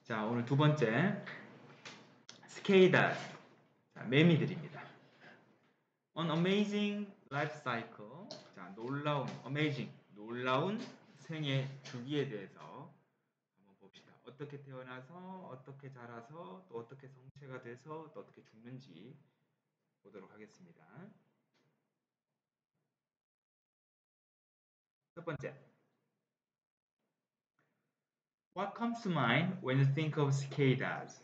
자, 오늘 두 번째 cicadas. 자, 매미들입니다. An amazing life cycle. 자, 놀라운 생애 주기에 대해서 한번 봅시다. 어떻게 태어나서, 어떻게 자라서, 또 어떻게 성체가 돼서, 또 어떻게 죽는지 보도록 하겠습니다. 첫 번째. What comes to mind when you think of cicadas?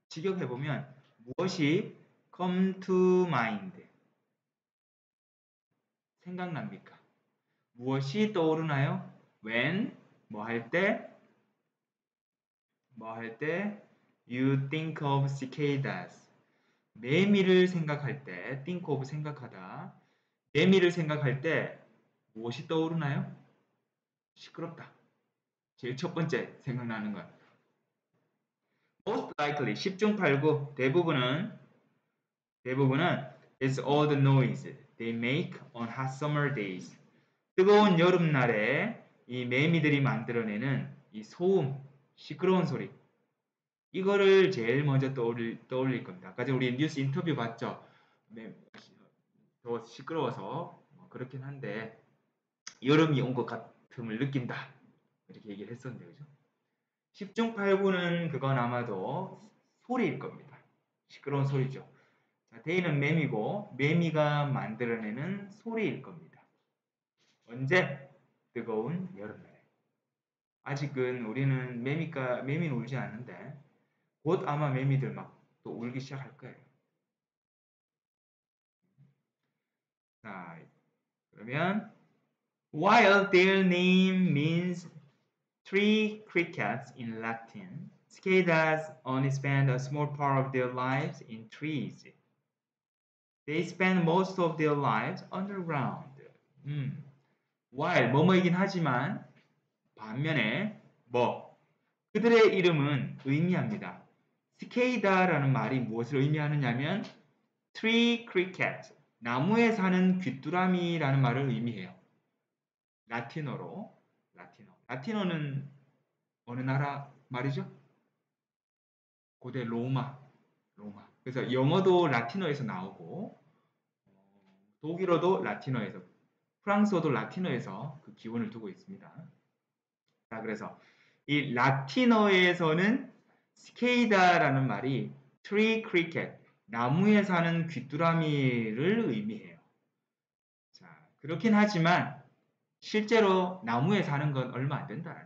직역해보면 무엇이 come to mind? 생각납니까? 무엇이 떠오르나요? When 뭐 할 때 you think of cicadas. 매미를 생각할 때 think of 생각하다. 매미를 생각할 때 무엇이 떠오르나요? 시끄럽다. 제일 첫 번째 생각나는 건 most likely 10중 8구 대부분은 is all the noise they make on hot summer days. 뜨거운 여름날에 이 매미들이 만들어내는 이 소음, 시끄러운 소리, 이거를 제일 먼저 떠올릴 겁니다. 아까 전에 우리 뉴스 인터뷰 봤죠? 더 시끄러워서 그렇긴 한데 여름이 온 것 같음을 느낀다. 이렇게 얘기를 했었는데, 그죠? 10중 8구는 그건 아마도 소리일 겁니다. 시끄러운 소리죠. 자, 데이는 매미고 매미가 만들어내는 소리일 겁니다. 언제? 뜨거운 여름날에. 아직은 우리는 매미는 울지 않는데 곧 아마 매미들 막 또 울기 시작할 거예요. 자, 그러면 while their name means tree crickets in Latin, cicadas only spend a small part of their lives in trees. They spend most of their lives underground. while 뭐뭐이긴 하지만 반면에 그들의 이름은 의미합니다. cica다라는 말이 무엇을 의미하느냐면 tree cricket, 나무에 사는 귀뚜라미라는 말을 의미해요. 라틴어로. 라틴어는 어느 나라 말이죠? 고대 로마. 그래서 영어도 라틴어에서 나오고 독일어도 라틴어에서, 프랑스어도 라틴어에서 그 기원을 두고 있습니다. 자, 그래서 이 라틴어에서는 시케이다라는 말이 tree cricket, 나무에 사는 귀뚜라미를 의미해요. 자, 그렇긴 하지만 실제로 나무에 사는 건 얼마 안 된다는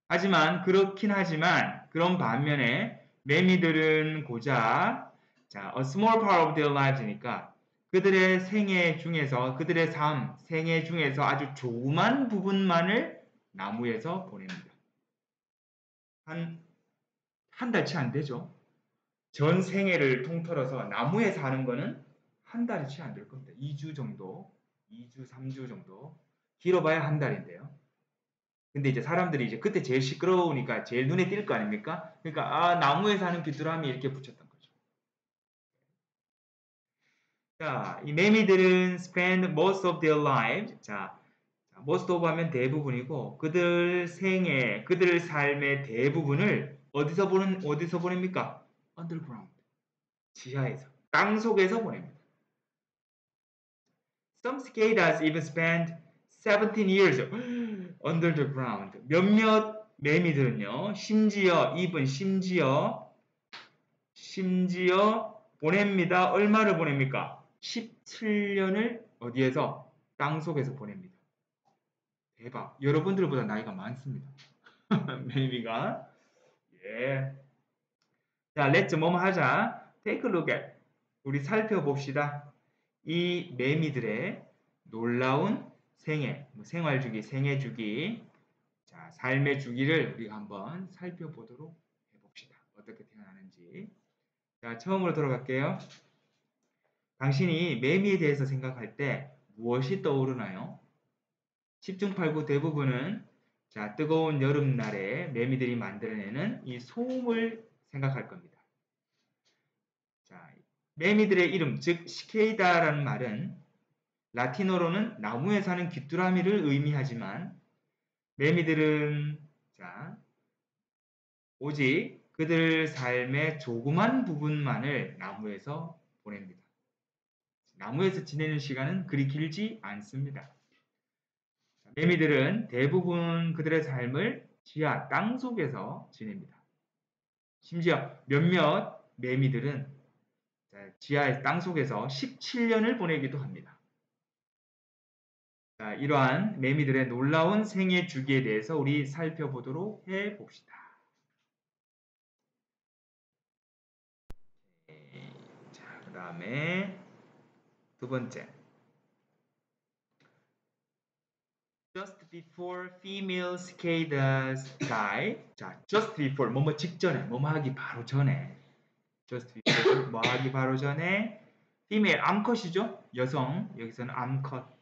거예요. 그렇긴 하지만 그런 반면에 매미들은 고작 a small part of their lives니까 그들의 생애 중에서, 그들의 생애 중에서 아주 조그만 부분만을 나무에서 보냅니다. 한 달치 안 되죠. 전 생애를 통틀어서 나무에 사는 거는 한 달이 채 안 될 겁니다. 2주 정도, 2주, 3주 정도. 길어봐야 한 달인데요. 근데 이제 사람들이 이제 그때 제일 시끄러우니까 제일 눈에 띌 거 아닙니까? 그러니까 나무에 사는 귀뚜라미 이렇게 붙였던 거죠. 자, 이 매미들은 spend most of their lives. 자, most of 하면 대부분이고 그들 삶의 대부분을 어디서 보냅니까? underground. 지하에서, 땅 속에서 보냅니다. Some cicadas even spend 17 years under the ground. 몇몇 매미들은요, 심지어 보냅니다. 얼마를 보냅니까? 17년을 어디에서? 땅 속에서 보냅니다. 대박. 여러분들보다 나이가 많습니다. 매미가. 예. 자, let's 뭐뭐 하자. Take a look at. 우리 살펴봅시다. 이 매미들의 놀라운 생활 주기, 생애 주기, 자, 삶의 주기를 우리가 한번 살펴보도록 해봅시다. 어떻게 태어나는지. 자, 처음으로 돌아갈게요. 당신이 매미에 대해서 생각할 때 무엇이 떠오르나요? 10중 8구 대부분은 자, 뜨거운 여름날에 매미들이 만들어내는 이 소음을 생각할 겁니다. 자, 매미들의 이름, 즉 시케이다라는 말은 라틴어로는 나무에 사는 귀뚜라미를 의미하지만 매미들은 자, 오직 그들 삶의 조그만 부분만을 나무에서 보냅니다. 나무에서 지내는 시간은 그리 길지 않습니다. 매미들은 대부분 그들의 삶을 지하 땅 속에서 지냅니다. 심지어 몇몇 매미들은 지하의 땅 속에서 17년을 보내기도 합니다. 자, 이러한 매미들의 놀라운 생애 주기에 대해서 우리 살펴보도록 해봅시다. 자, 그 다음에 두 번째. Just before female cicadas die. 자, just before, 뭐뭐 직전에, 뭐뭐 하기 바로 전에. just before, 뭐 하기 바로 전에. female, 암컷이죠? 여성, 여기서는 암컷.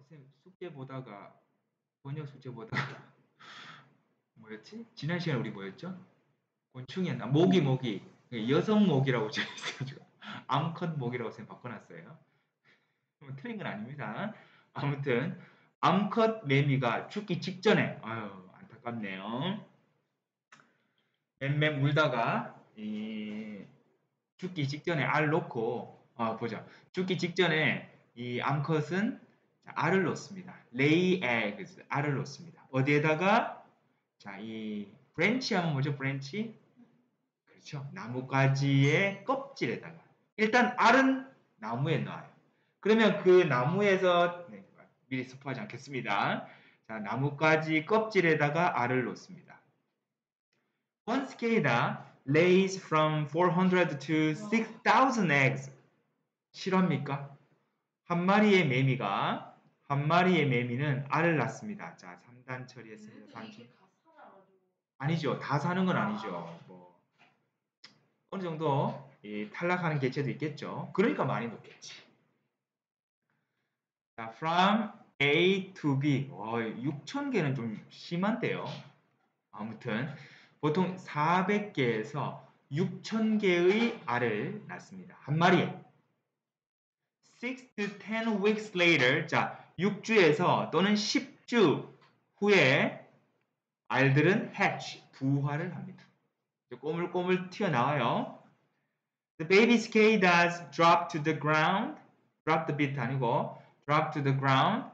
쌤, 숙제 보다가, 번역 숙제 보다가, 뭐였지? 지난 시간에 우리 뭐였죠? 곤충이었나? 모기. 여성 모기라고 제가 있어가지고, 암컷 모기라고 쌤 바꿔놨어요. 틀린 건 아닙니다. 아무튼 암컷 매미가 죽기 직전에 아유 안타깝네요. 맴맴 울다가 죽기 직전에 알 놓고 보죠. 죽기 직전에 이 암컷은 알을 놓습니다. lay eggs 알을 놓습니다. 어디에다가 이 브랜치 하면 뭐죠? 브랜치? 그렇죠. 나뭇가지의 껍질에다가 일단 알은 나무에 놔요. 그러면 그 나무에서 미리 스포하지 않겠습니다. 자, 나뭇가지 껍질에다가 알을 놓습니다. One cicada lays from 400 to 6,000 eggs. 실화입니까? 한 마리의 매미는 알을 낳습니다. 자, 3단 처리했습니다. 3단. 아니죠. 다 사는 건 아니죠. 뭐 어느 정도 탈락하는 개체도 있겠죠. 그러니까 많이 놓겠지. 자, from A to B. 6,000개는 좀 심한데요. 아무튼 보통 400개에서 6,000개의 알을 낳습니다. 한 마리에. 6 to 10 weeks later. 자, 6주에서 또는 10주 후에 알들은 hatch, 부화를 합니다. 꼬물꼬물 튀어나와요. The baby cicadas drop to the ground. drop the beat 아니고 drop to the ground.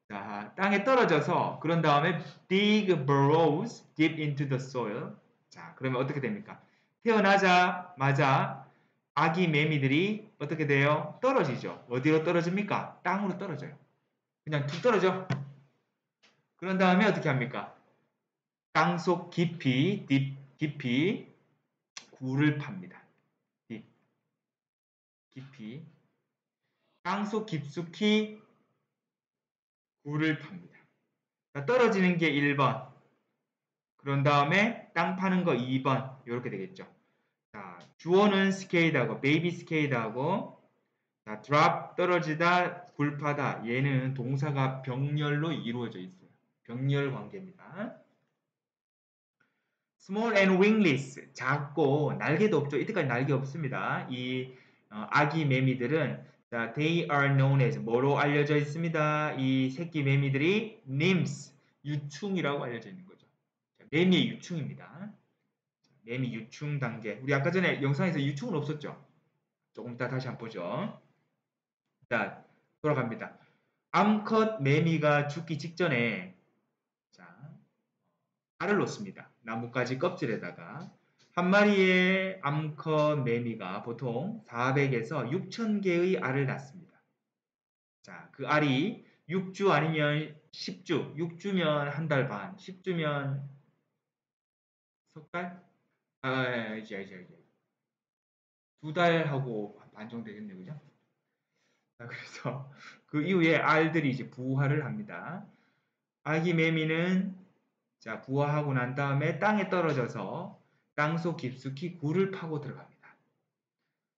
자, 땅에 떨어져서 그런 다음에 dig burrows deep into the soil. 자, 그러면 어떻게 됩니까? 태어나자마자 아기 매미들이 어떻게 돼요? 떨어지죠. 어디로 떨어집니까? 땅으로 떨어져요. 그냥 툭 떨어져. 그런 다음에 어떻게 합니까? 땅속 깊이 굴을 팝니다. 깊이 땅속 깊숙이 굴을 팝니다. 자, 떨어지는 게 1번. 그런 다음에 땅 파는 거 2번. 이렇게 되겠죠. 자, 주어는 스케이드하고 베이비 스케이드하고 자, drop 떨어지다 굴 파다. 얘는 동사가 병렬로 이루어져 있어요. 병렬 관계입니다. small and wingless. 작고 날개도 없죠. 이때까지 날개 없습니다. 이 아기 매미들은 자, they are known as 뭐로 알려져 있습니다. 이 새끼 매미들이 nymphs, 유충이라고 알려져 있는 거죠. 자, 매미의 유충입니다. 매미 유충 단계. 우리 아까 전에 영상에서 유충은 없었죠. 조금 이따 다시 한번 보죠. 자, 돌아갑니다. 암컷 매미가 죽기 직전에 자, 알을 놓습니다. 나뭇가지 껍질에다가 한 마리의 암컷 매미가 보통 400에서 6,000개의 알을 낳습니다. 자, 그 알이 6주 아니면 10주, 6주면 한 달 반, 10주면 석 달? 이제. 2달하고 반 정도 되겠네요. 그죠? 자, 그래서 그 이후에 알들이 이제 부화를 합니다. 아기 매미는 자, 부화하고 난 다음에 땅에 떨어져서 땅속 깊숙이 굴을 파고 들어갑니다.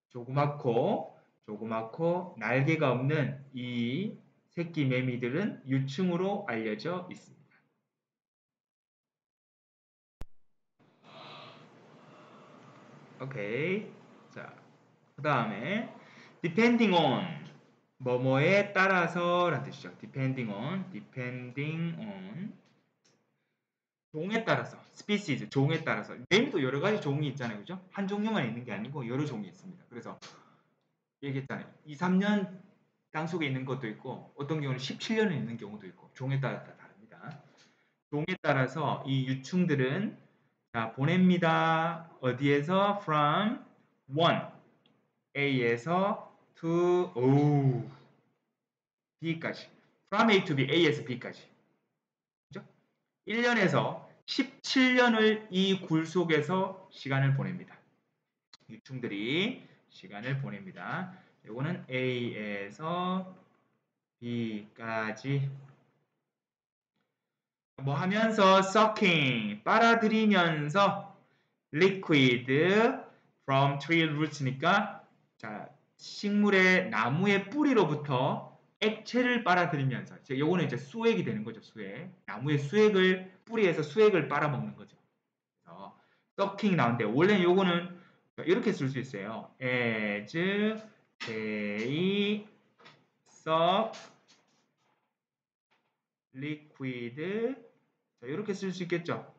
조그맣고 날개가 없는 이 새끼 매미들은 유충으로 알려져 있습니다. 오케이. 자, 그 다음에 depending on 뭐뭐에 따라서 라는 뜻이죠. depending on 종에 따라서, species, 종에 따라서. 매미도 여러 가지 종이 있잖아요. 그죠? 한 종류만 있는 게 아니고 여러 종이 있습니다. 그래서 얘기했잖아요. 2, 3년 땅속에 있는 것도 있고 어떤 경우는 17년을 있는 경우도 있고 종에 따라 다릅니다. 종에 따라서 이 유충들은 자, 보냅니다. 어디에서? from 1 A에서 to B까지. from A to B, A에서 B까지. 그죠? 1년에서 17년을 이 굴 속에서 시간을 보냅니다. 유충들이 시간을 보냅니다. 요거는 A에서 B까지 뭐 하면서 sucking 빨아들이면서 liquid from tree roots니까 자 식물의 나무의 뿌리로부터 액체를 빨아들이면서 요거는 이제 수액이 되는 거죠. 수액 나무의 수액을 뿌리에서 수액을 빨아먹는 거죠. 그래서 sucking 나오는데 원래 요거는 이렇게 쓸 수 있어요. as they suck liquid 자, 이렇게 쓸 수 있겠죠.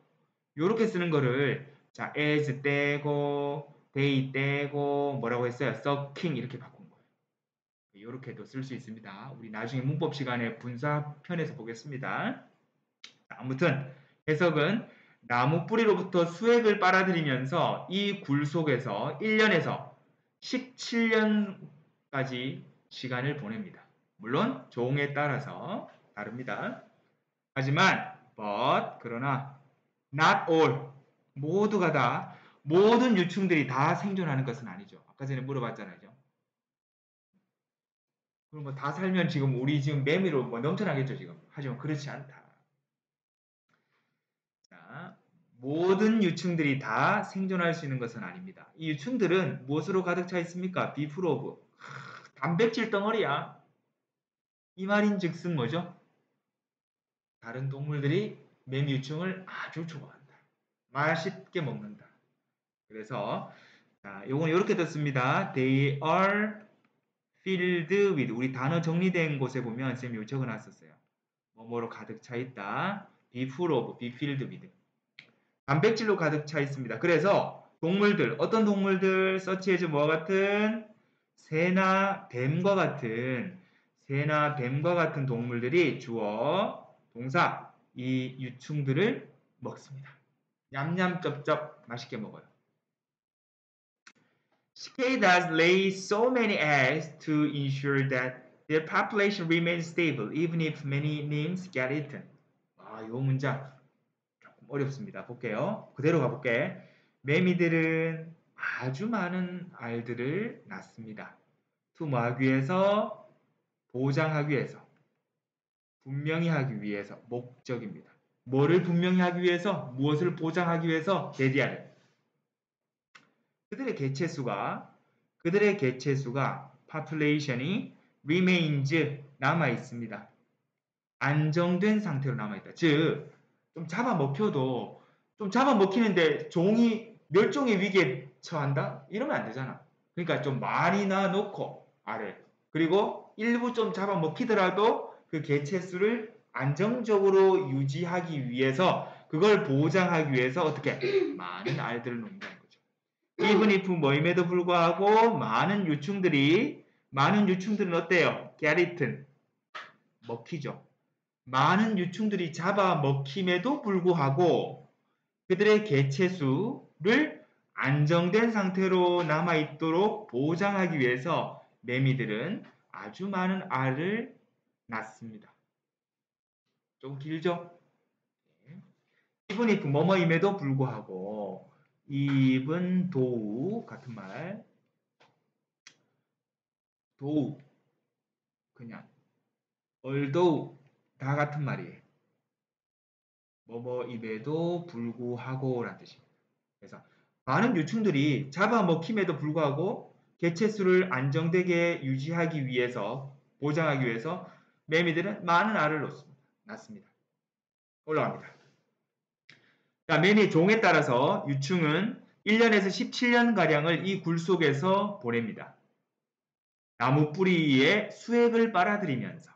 이렇게 쓰는 거를 자, as 떼고 they 떼고 뭐라고 했어요? sucking 이렇게 바꾼 거예요. 이렇게도 쓸 수 있습니다. 우리 나중에 문법 시간에 분사편에서 보겠습니다. 자, 아무튼 해석은 나무 뿌리로부터 수액을 빨아들이면서 이 굴 속에서 1년에서 17년까지 시간을 보냅니다. 물론 종에 따라서 다릅니다. 하지만 그러나 not all 모두가 다 모든 유충들이 다 생존하는 것은 아니죠. 아까 전에 물어봤잖아요. 그럼 뭐 다 살면 지금 우리 지금 매미로 뭐 넘쳐나겠죠 지금. 하지만 그렇지 않다. 자, 모든 유충들이 다 생존할 수 있는 것은 아닙니다. 이 유충들은 무엇으로 가득 차 있습니까? 비프로브. 단백질 덩어리야. 이 말인즉슨 뭐죠? 다른 동물들이 매미 유충을 아주 좋아한다. 맛있게 먹는다. 그래서 자, 요건 이렇게 됐습니다. They are filled with 우리 단어 정리된 곳에 보면 쌤이 요 적어놨었어요. 뭐뭐로 가득 차 있다. be full of, be filled with. 단백질로 가득 차 있습니다. 그래서 동물들 어떤 동물들 서치해줘 뭐와 같은 새나 뱀과 같은 동물들이 주어 동사 이 유충들을 먹습니다. 냠냠쩝쩝 맛있게 먹어요. Cicadas lay so many eggs to ensure that their population remains stable even if many nymphs get eaten. 아, 이 문장 조금 어렵습니다. 볼게요. 그대로 가볼게. 매미들은 아주 많은 알들을 낳습니다. 뭐 하기 위해서? 보장하기 위해서. 분명히 하기 위해서. 목적입니다. 뭐를 분명히 하기 위해서? 무엇을 보장하기 위해서? 데디아를. 그들의 개체수가 population이 remains 남아 있습니다. 안정된 상태로 남아 있다. 즉, 좀 잡아먹혀도 좀 잡아먹히는데 종이 멸종의 위기에 처한다? 이러면 안 되잖아. 그러니까 좀 많이 놔놓고 아래 그리고 일부 좀 잡아먹히더라도 그 개체수를 안정적으로 유지하기 위해서 그걸 보장하기 위해서 어떻게 많은 알들을 놓는다는 거죠. even if 뭐임에도 불구하고 많은 유충들은 어때요? get eaten 먹히죠. 많은 유충들이 잡아먹힘에도 불구하고 그들의 개체수를 안정된 상태로 남아있도록 보장하기 위해서 매미들은 아주 많은 알을 낳습니다. 좀 길죠? even if 뭐뭐임에도 불구하고 even though 같은 말 though 그냥 although 다 같은 말이에요. 뭐뭐임에도 불구하고 라는 뜻입니다. 그래서 많은 유충들이 잡아먹힘에도 불구하고 개체수를 안정되게 유지하기 위해서 보장하기 위해서 매미들은 많은 알을 낳습니다. 올라갑니다. 자, 매미 종에 따라서 유충은 1년에서 17년가량을 이 굴 속에서 보냅니다. 나무 뿌리에 수액을 빨아들이면서.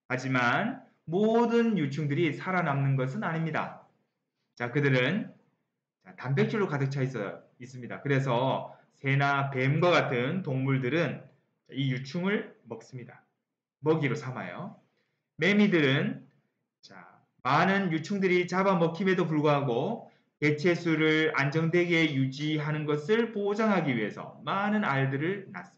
하지만 모든 유충들이 살아남는 것은 아닙니다. 자, 그들은 단백질로 가득 차 있습니다. 그래서 새나 뱀과 같은 동물들은 이 유충을 먹습니다. 먹이로 삼아요. 매미들은 많은 유충들이 잡아먹힘에도 불구하고 개체수를 안정되게 유지하는 것을 보장하기 위해서 많은 알들을 낳습니다.